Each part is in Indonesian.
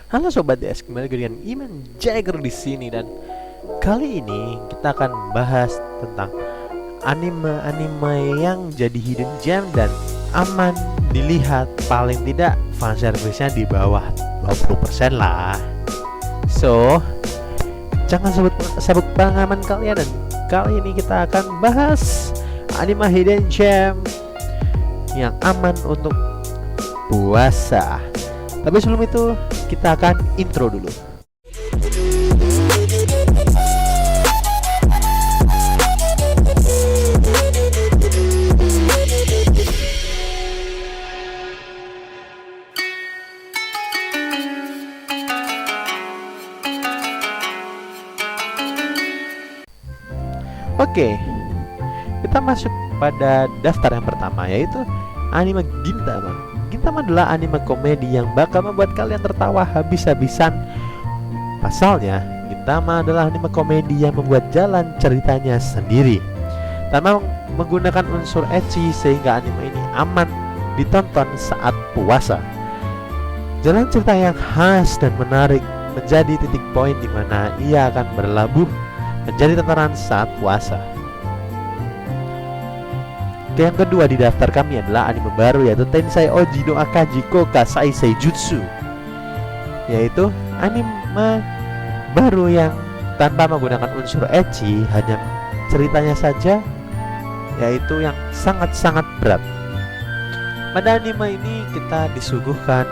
Halo Sobat DS, kembali lagi dengan Iman Jagger di sini dan kali ini kita akan bahas tentang anime-anime yang jadi hidden gem dan aman dilihat, paling tidak fanservice-nya di bawah 20% lah. So, jangan sabuk pengaman kalian dan kali ini kita akan bahas anime hidden gem yang aman untuk puasa. Tapi sebelum itu kita akan intro dulu. Oke, kita masuk pada daftar yang pertama, yaitu anime Gintama. Gintama adalah anime komedi yang bakal membuat kalian tertawa habis-habisan. Pasalnya, Gintama adalah anime komedi yang membuat jalan ceritanya sendiri tanpa menggunakan unsur ecchi, sehingga anime ini aman ditonton saat puasa. Jalan cerita yang khas dan menarik menjadi titik poin di mana ia akan berlabuh menjadi tontonan saat puasa. Yang kedua di daftar kami adalah anime baru, yaitu Tensei Oji no Akaji Koka Sai Seijutsu, yaitu anime baru yang tanpa menggunakan unsur ecchi, hanya ceritanya saja, yaitu yang sangat-sangat berat. Pada anime ini kita disuguhkan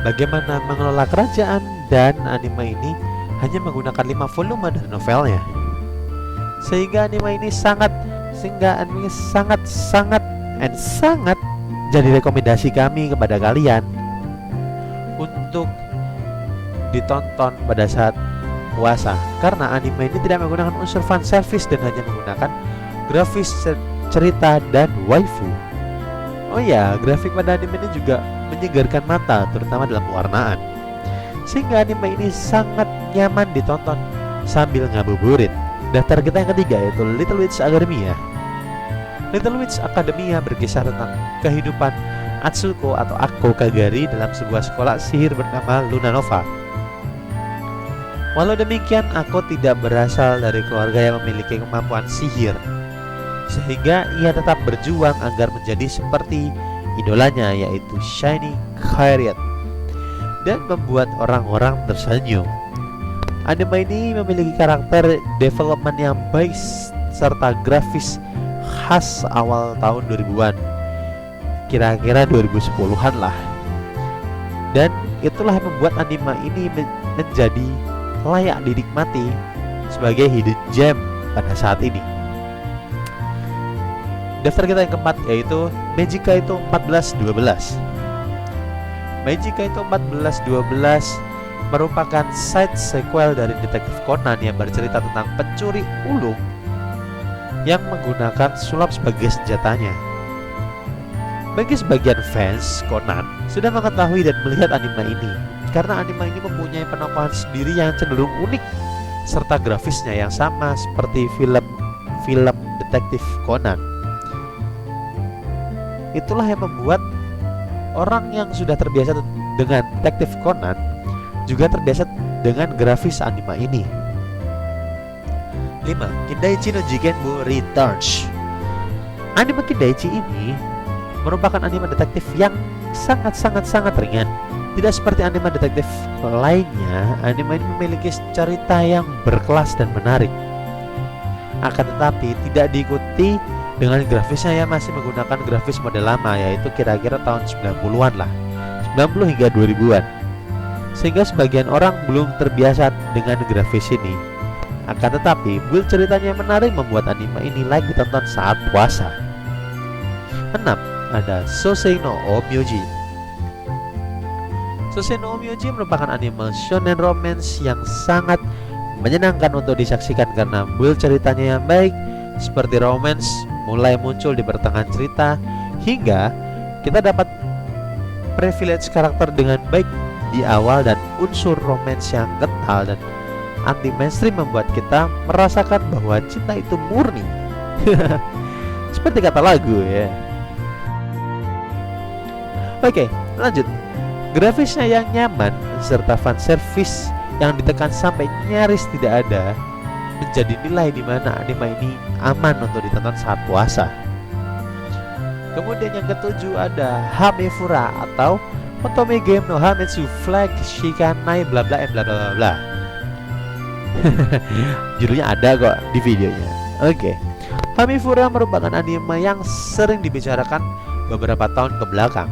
bagaimana mengelola kerajaan, dan anime ini hanya menggunakan 5 volume dari novelnya, sehingga anime ini sangat jadi rekomendasi kami kepada kalian untuk ditonton pada saat puasa, karena anime ini tidak menggunakan unsur fan service dan hanya menggunakan grafis cerita dan waifu. Oh ya, grafik pada anime ini juga menyegarkan mata, terutama dalam pewarnaan, sehingga anime ini sangat nyaman ditonton sambil ngabuburit. Daftar kita yang ketiga yaitu Little Witch Academia. Little Witch Academia berkisah tentang kehidupan Atsuko atau Akko Kagari dalam sebuah sekolah sihir bernama Luna Nova. Walau demikian, Akko tidak berasal dari keluarga yang memiliki kemampuan sihir, sehingga ia tetap berjuang agar menjadi seperti idolanya, yaitu Shiny Chariot, dan membuat orang-orang tersenyum. Anime ini memiliki karakter development yang baik serta grafis khas awal tahun 2000-an, kira-kira 2010-an lah. Dan itulah yang membuat anime ini menjadi layak dinikmati sebagai hidden gem pada saat ini. Daftar kita yang keempat yaitu Magica itu 1412. Magica itu 1412 merupakan side sequel dari Detektif Conan yang bercerita tentang pencuri ulung yang menggunakan sulap sebagai senjatanya. Bagi sebagian fans Conan sudah mengetahui dan melihat anime ini, karena anime ini mempunyai penampakan sendiri yang cenderung unik serta grafisnya yang sama seperti film Detektif Conan. Itulah yang membuat orang yang sudah terbiasa dengan Detektif Conan juga terbiasa dengan grafis anime ini. 5. Kindaichi no Jigenbu Returns. Anime Kindaichi ini merupakan anime detektif yang sangat ringan. Tidak seperti anime detektif lainnya, anime ini memiliki cerita yang berkelas dan menarik. Akan tetapi tidak diikuti dengan grafisnya yang masih menggunakan grafis model lama, yaitu kira-kira tahun 90-an lah, 90 hingga 2000-an. Sehingga sebagian orang belum terbiasa dengan grafis ini. Akan tetapi build ceritanya menarik membuat anime ini layak ditonton saat puasa. 6. Ada Sosei no Omyoji. Sosei no Omyoji merupakan anime shonen romance yang sangat menyenangkan untuk disaksikan karena build ceritanya yang baik, seperti romance mulai muncul di pertengahan cerita hingga kita dapat privilege karakter dengan baik di awal, dan unsur romance yang kental dan anti mainstream membuat kita merasakan bahwa cinta itu murni. Seperti kata lagu ya. Oke, lanjut. Grafisnya yang nyaman serta fan service yang ditekan sampai nyaris tidak ada menjadi nilai di mana anime ini aman untuk ditonton saat puasa. Kemudian yang ketujuh ada Hamefura atau Otome Game no Hametsu Flag Shikanai bla bla bla bla bla. Judulnya ada kok di videonya. Oke. Hamefura merupakan anime yang sering dibicarakan beberapa tahun ke belakang.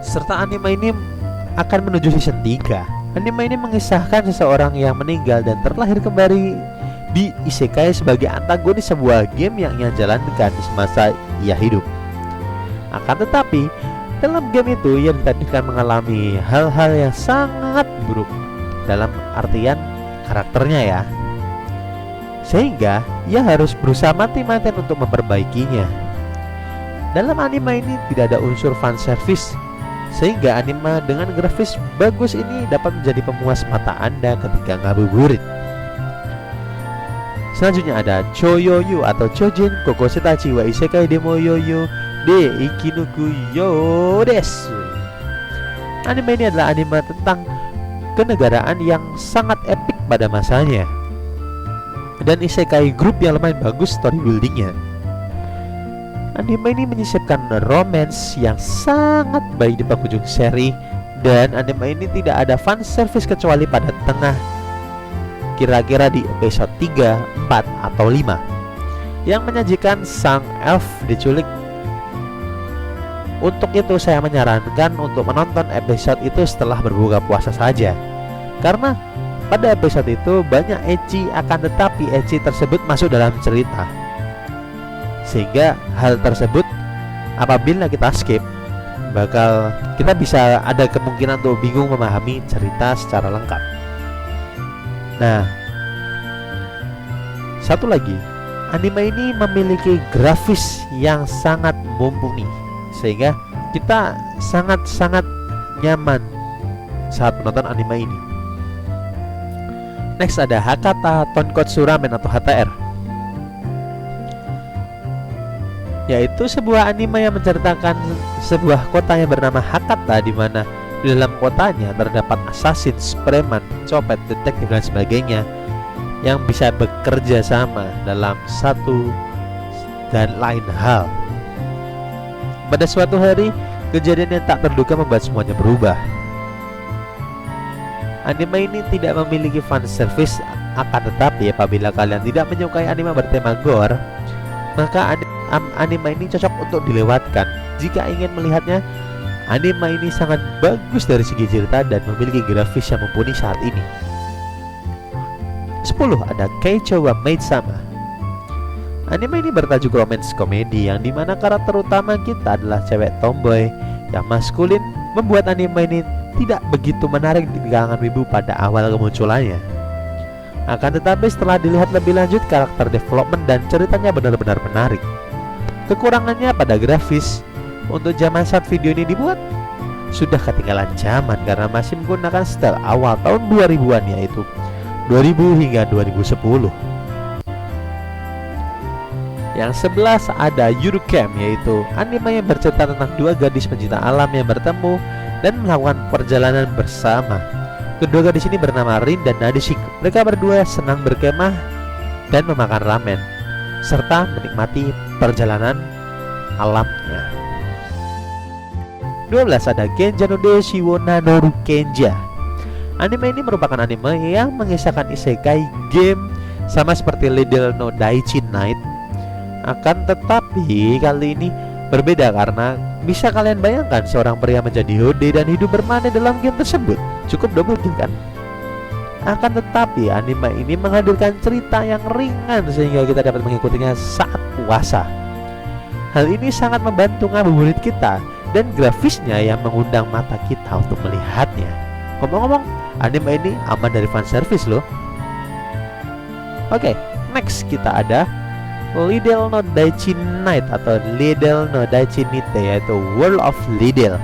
Serta anime ini akan menuju season 3. Anime ini mengisahkan seseorang yang meninggal dan terlahir kembali di isekai sebagai antagonis sebuah game yang ia jalankan semasa ia hidup. Akan tetapi, dalam game itu ia ditakdirkan mengalami hal-hal yang sangat buruk dalam artian karakternya ya. Sehingga ia harus berusaha mati-matian untuk memperbaikinya. Dalam anime ini tidak ada unsur fan service, sehingga anime dengan grafis bagus ini dapat menjadi pemuas mata Anda ketika ngabuburit. Selanjutnya ada Choyoyu atau Chojin Kokosetachi wa Isekai Demo Yoyo de Ikinuku yo desu. Anime ini adalah anime tentang kenegaraan yang sangat epik pada masanya, dan isekai grup yang lumayan bagus story buildingnya. Anime ini menyisipkan romance yang sangat baik di penghujung seri, dan anime ini tidak ada fan service kecuali pada tengah, kira-kira di episode 3, 4, atau 5, yang menyajikan sang elf diculik. Untuk itu saya menyarankan untuk menonton episode itu setelah berbuka puasa saja, karena pada episode itu banyak ecchi, akan tetapi ecchi tersebut masuk dalam cerita, sehingga hal tersebut apabila kita skip kita bisa ada kemungkinan untuk bingung memahami cerita secara lengkap. Nah, satu lagi, anime ini memiliki grafis yang sangat mumpuni, sehingga kita sangat-sangat nyaman saat menonton anime ini. Next ada Hakata Tonkotsu Ramen atau HTR, yaitu sebuah anime yang menceritakan sebuah kota yang bernama Hakata, di mana di dalam kotanya terdapat assassin, preman, copet, detektif dan sebagainya yang bisa bekerja sama dalam satu dan lain hal. Pada suatu hari, kejadian yang tak terduga membuat semuanya berubah. Anime ini tidak memiliki fan service, akan tetapi apabila kalian tidak menyukai anime bertema gore, maka anime ini cocok untuk dilewatkan. Jika ingin melihatnya, anime ini sangat bagus dari segi cerita dan memiliki grafis yang mumpuni saat ini. 10 ada Keicho wa Maid-sama. Anime ini bertajuk romance komedi yang dimana karakter utama kita adalah cewek tomboy yang maskulin, membuat anime ini tidak begitu menarik di kalangan wibu pada awal kemunculannya. Akan tetapi setelah dilihat lebih lanjut, karakter development dan ceritanya benar-benar menarik. Kekurangannya pada grafis. Untuk zaman saat video ini dibuat sudah ketinggalan zaman karena masih menggunakan style awal tahun 2000-an, yaitu 2000 hingga 2010. Yang 11 ada Yurukam, yaitu anime yang bercerita tentang dua gadis pencinta alam yang bertemu dan melakukan perjalanan bersama. Kedua gadis ini bernama Rin dan Nadeshiko. Mereka berdua senang berkemah dan memakan ramen serta menikmati perjalanan alamnya. 12 ada Genja no Deshi wo Nanoru Kenja. Anime ini merupakan anime yang mengisahkan isekai game sama seperti Little no Daichi Night. Akan tetapi kali ini berbeda karena bisa kalian bayangkan seorang pria menjadi hode dan hidup bermana dalam game tersebut. Cukup double kill kan? Akan tetapi anime ini menghadirkan cerita yang ringan sehingga kita dapat mengikutinya saat puasa. Hal ini sangat membantu ngabuburit kita dan grafisnya yang mengundang mata kita untuk melihatnya. Ngomong-ngomong, anime ini aman dari fan service loh. Oke, next kita ada Little no Daichi Night atau Little no Daichi Nite, yaitu World of Lidl.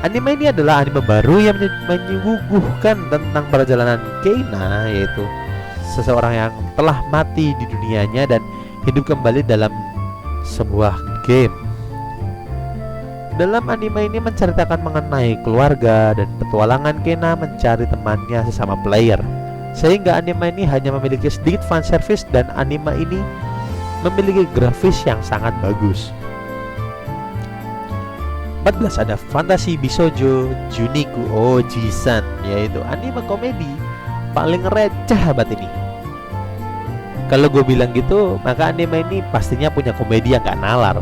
Anime ini adalah anime baru yang menyuguhkan tentang perjalanan Keina, yaitu seseorang yang telah mati di dunianya dan hidup kembali dalam sebuah game. Dalam anime ini menceritakan mengenai keluarga dan petualangan Kena mencari temannya sesama player, sehingga anime ini hanya memiliki sedikit fanservice dan anime ini memiliki grafis yang sangat bagus. 14 ada Fantasy Bisoujo Juniku Oji-san, yaitu anime komedi paling receh abad ini. Kalau gue bilang gitu, maka anime ini pastinya punya komedi yang gak nalar.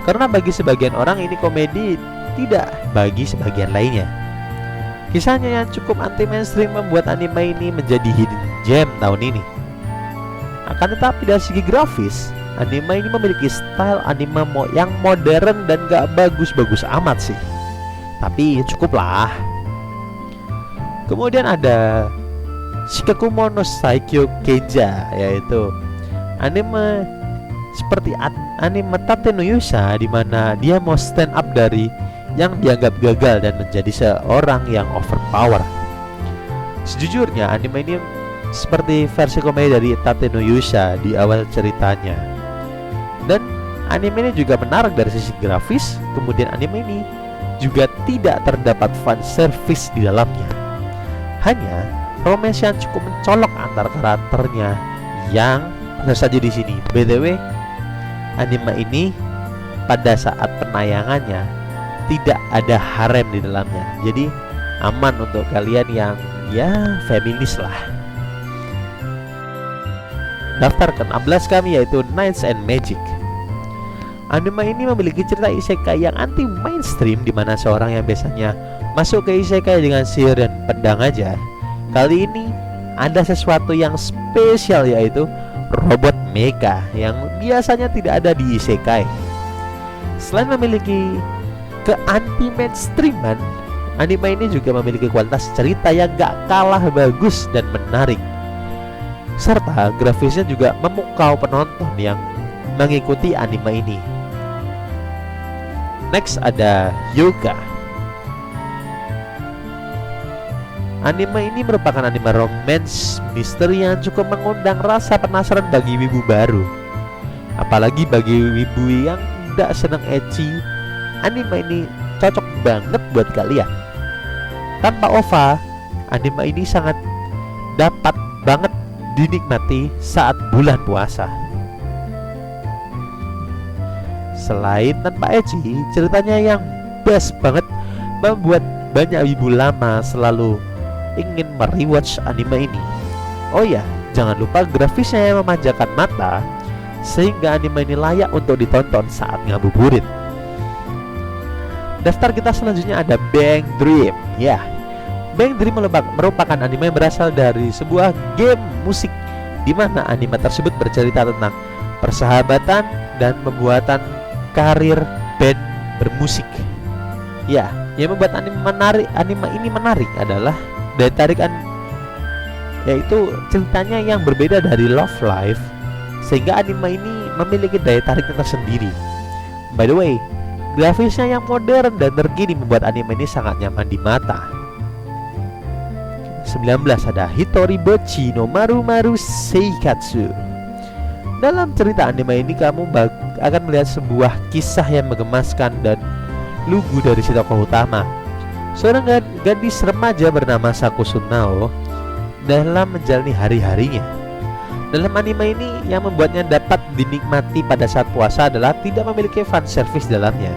Karena bagi sebagian orang ini komedi, tidak bagi sebagian lainnya. Kisahnya yang cukup anti mainstream membuat anime ini menjadi hidden gem tahun ini. Akan tetapi dari segi grafis, anime ini memiliki style anime yang modern dan gak bagus-bagus amat sih, tapi cukup lah. Kemudian ada Shikakumo no Saikyo Keija, yaitu anime seperti anime Tate no Yusa, di mana dia mau stand up dari yang dianggap gagal dan menjadi seorang yang overpower. Sejujurnya anime ini seperti versi komedi dari Tate no Yusa di awal ceritanya. Dan anime ini juga menarik dari sisi grafis. Kemudian anime ini juga tidak terdapat fan service di dalamnya. Hanya romance yang cukup mencolok antar karakternya yang tentu saja di sini. BTW, anime ini pada saat penayangannya tidak ada harem di dalamnya. Jadi aman untuk kalian yang ya feminis lah. Daftar ke-16 kami yaitu Knights and Magic. Anime ini memiliki cerita isekai yang anti mainstream, di mana seorang yang biasanya masuk ke isekai dengan sihir dan pedang aja, kali ini ada sesuatu yang spesial, yaitu robot mecha yang biasanya tidak ada di isekai. Selain memiliki ke-anti mainstreaman, anime ini juga memiliki kualitas cerita yang gak kalah bagus dan menarik, serta grafisnya juga memukau penonton yang mengikuti anime ini. Next ada Yoga. Anime ini merupakan anime romance misteri yang cukup mengundang rasa penasaran bagi wibu baru. Apalagi bagi wibu yang tidak senang ecchi, anime ini cocok banget buat kalian. Tanpa OVA, anime ini sangat dapat banget dinikmati saat bulan puasa. Selain tanpa ecchi, ceritanya yang best banget membuat banyak wibu lama selalu ingin merewatch anime ini. Oh ya, jangan lupa grafisnya yang memanjakan mata, sehingga anime ini layak untuk ditonton saat ngabuburit. Daftar kita selanjutnya ada Bang Dream. Ya, Bang Dream merupakan anime yang berasal dari sebuah game musik, di mana anime tersebut bercerita tentang persahabatan dan pembuatan karir band bermusik. Ya, yang membuat anime ini menarik adalah daya tarikan, yaitu ceritanya yang berbeda dari Love Live, sehingga anime ini memiliki daya tariknya tersendiri. By the way, grafisnya yang modern dan terkini membuat anime ini sangat nyaman di mata. 19 ada Hitori Bochi no Maru Maru Seikatsu. Dalam cerita anime ini kamu akan melihat sebuah kisah yang menggemaskan dan lugu dari si tokoh utama, seorang gadis remaja bernama Saku Sunao, dalam menjalani hari-harinya. Dalam anime ini yang membuatnya dapat dinikmati pada saat puasa adalah tidak memiliki fan service dalamnya,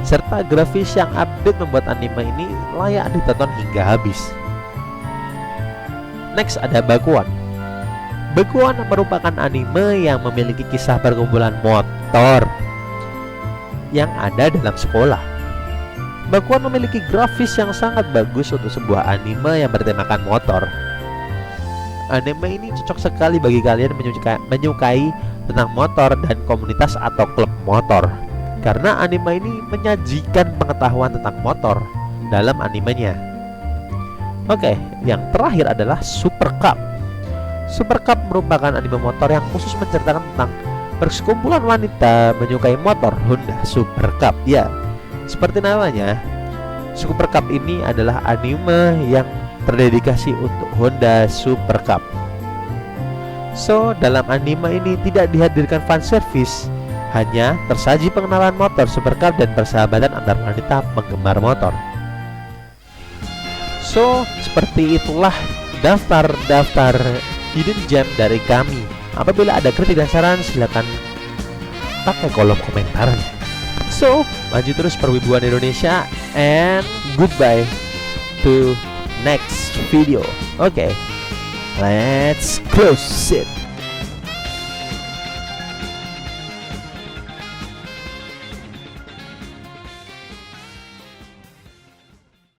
serta grafis yang update membuat anime ini layak ditonton hingga habis. Next ada Bakuan. Bakuan merupakan anime yang memiliki kisah perkumpulan motor yang ada dalam sekolah. Bakuan memiliki grafis yang sangat bagus untuk sebuah anime yang bertemakan motor. Anime ini cocok sekali bagi kalian menyukai tentang motor dan komunitas atau klub motor, karena anime ini menyajikan pengetahuan tentang motor dalam animenya. Oke, yang terakhir adalah Super Cup. Super Cup merupakan anime motor yang khusus menceritakan tentang persekumpulan wanita menyukai motor Honda Super Cup. Ya, seperti namanya, Super Cup ini adalah anime yang terdedikasi untuk Honda Super Cup. So, dalam anime ini tidak dihadirkan fan service, hanya tersaji pengenalan motor supercar dan persahabatan antar wanita penggemar motor. So, seperti itulah daftar hidden gem dari kami. Apabila ada kritik dan saran, silakan pakai kolom komentarnya. So, maju terus perwibuan Indonesia, and goodbye to next video. Okay, let's close it.